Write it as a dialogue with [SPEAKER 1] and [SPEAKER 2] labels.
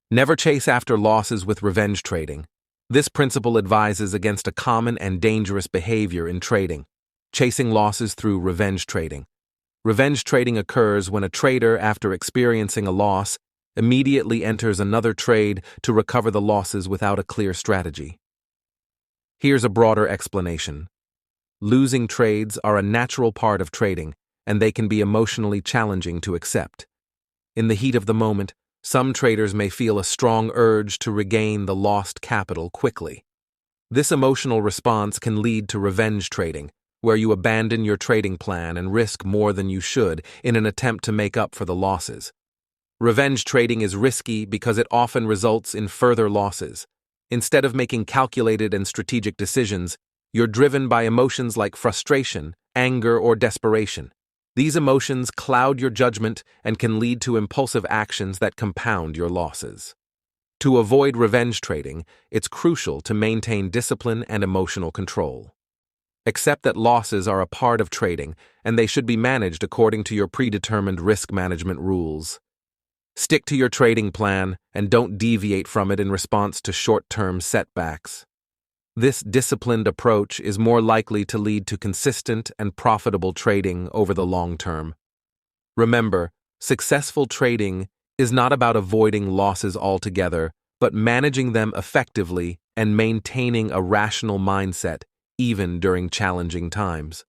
[SPEAKER 1] Never chase after losses with revenge trading. This principle advises against a common and dangerous behavior in trading: chasing losses through revenge trading. Revenge trading occurs when a trader, after experiencing a loss, immediately enters another trade to recover the losses without a clear strategy. Here's a broader explanation. Losing trades are a natural part of trading, and they can be emotionally challenging to accept. In the heat of the moment, some traders may feel a strong urge to regain the lost capital quickly. This emotional response can lead to revenge trading, where you abandon your trading plan and risk more than you should in an attempt to make up for the losses. Revenge trading is risky because it often results in further losses. Instead of making calculated and strategic decisions, you're driven by emotions like frustration, anger, or desperation. These emotions cloud your judgment and can lead to impulsive actions that compound your losses. To avoid revenge trading, it's crucial to maintain discipline and emotional control. Accept that losses are a part of trading, and they should be managed according to your predetermined risk management rules. Stick to your trading plan and don't deviate from it in response to short-term setbacks. This disciplined approach is more likely to lead to consistent and profitable trading over the long term. Remember, successful trading is not about avoiding losses altogether, but managing them effectively and maintaining a rational mindset even during challenging times.